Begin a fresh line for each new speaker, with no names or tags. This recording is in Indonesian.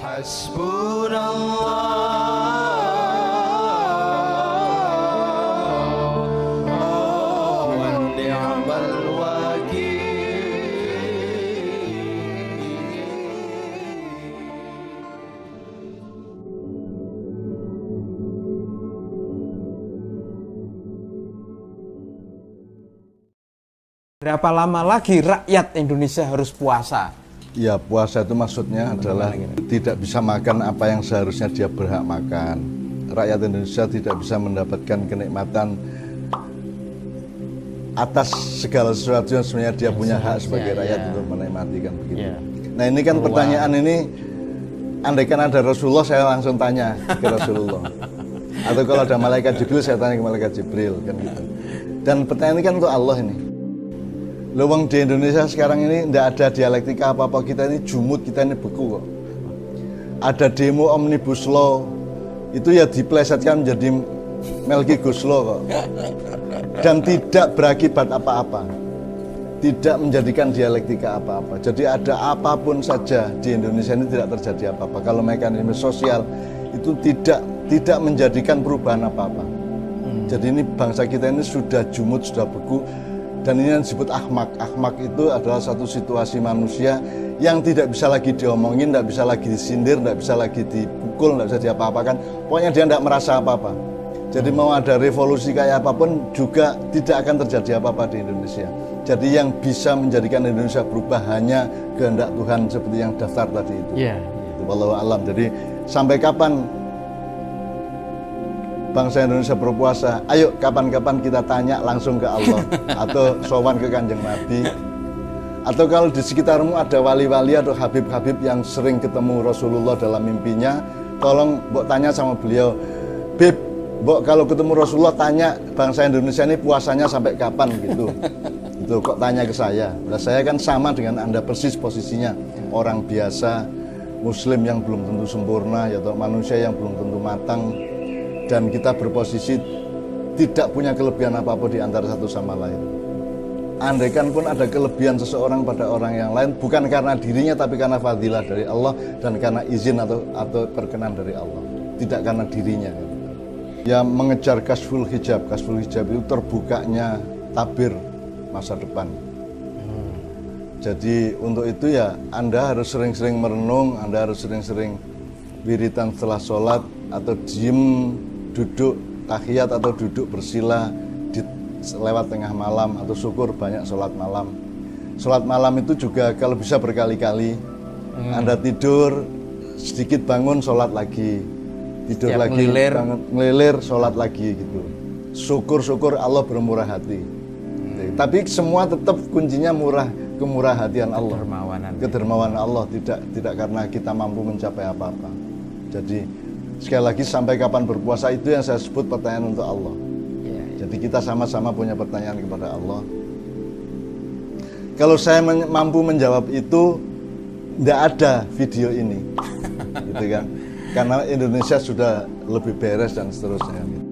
Hasbunallah wa ni'mal wakil.
Berapa lama lagi rakyat Indonesia harus puasa?
Ya, puasa itu maksudnya adalah tidak bisa makan apa yang seharusnya dia berhak makan. Rakyat Indonesia tidak bisa mendapatkan kenikmatan atas segala sesuatu yang sebenarnya dia punya hak sebagai rakyat untuk menikmati, kan begitu. Nah, ini kan pertanyaan ini, andaikan ada Rasulullah, saya langsung tanya ke Rasulullah. Atau kalau ada malaikat Jibril, saya tanya ke malaikat Jibril, kan gitu. Dan pertanyaan ini kan untuk Allah ini. Lowong di Indonesia sekarang ini tidak ada dialektika apa-apa, kita ini jumud, kita ini beku kok. Ada demo Omnibus Law, itu ya diplesetkan menjadi Melki Guslo kok. Dan tidak berakibat apa-apa, tidak menjadikan dialektika apa-apa. Jadi ada apapun saja di Indonesia ini tidak terjadi apa-apa. Kalau mekanisme sosial itu tidak menjadikan perubahan apa-apa. Jadi ini bangsa kita ini sudah jumud, sudah beku. Dan ini yang disebut ahmak. Ahmak itu adalah satu situasi manusia yang tidak bisa lagi diomongin, tidak bisa lagi disindir, tidak bisa lagi dipukul, tidak bisa diapa-apakan. Pokoknya dia tidak merasa apa-apa. Jadi mau ada revolusi kayak apapun juga tidak akan terjadi apa-apa di Indonesia. Jadi yang bisa menjadikan Indonesia berubah hanya kehendak Tuhan seperti yang daftar tadi itu. Wallahu a'lam. Jadi sampai kapan bangsa Indonesia berpuasa? Ayo kapan-kapan kita tanya langsung ke Allah atau sowan ke Kanjeng Nabi. Atau kalau di sekitarmu ada wali-wali atau habib-habib yang sering ketemu Rasulullah dalam mimpinya, tolong mbok tanya sama beliau, Bib, mbok kalau ketemu Rasulullah tanya bangsa Indonesia ini puasanya sampai kapan gitu. Itu kok tanya ke saya. Nah, saya kan sama dengan Anda persis posisinya, orang biasa, muslim yang belum tentu sempurna, atau manusia yang belum tentu matang. Dan kita berposisi tidak punya kelebihan apa-apa di antara satu sama lain. Andaikan pun ada kelebihan seseorang pada orang yang lain, bukan karena dirinya tapi karena fadilah dari Allah dan karena izin atau perkenan dari Allah, tidak karena dirinya. Ya, mengejar kasful hijab. Kasful hijab itu terbukanya tabir masa depan. Jadi untuk itu ya Anda harus sering-sering merenung, Anda harus sering-sering wiritan setelah sholat, atau diem duduk tahiyat atau duduk bersila lewat tengah malam, atau syukur banyak sholat malam. Sholat malam itu juga kalau bisa berkali-kali. Anda tidur sedikit bangun sholat lagi, tidur
setiap
lagi ngelilir sholat lagi gitu. Syukur-syukur Allah bermurah hati. Tapi semua tetap kuncinya kemurah hatian Allah, kedermawanan Allah, tidak karena kita mampu mencapai apa-apa. Jadi sekali lagi, sampai kapan berpuasa itu yang saya sebut pertanyaan untuk Allah. Jadi kita sama-sama punya pertanyaan kepada Allah. Kalau saya mampu menjawab itu, tidak ada video ini, gitu kan? Karena Indonesia sudah lebih beres dan seterusnya.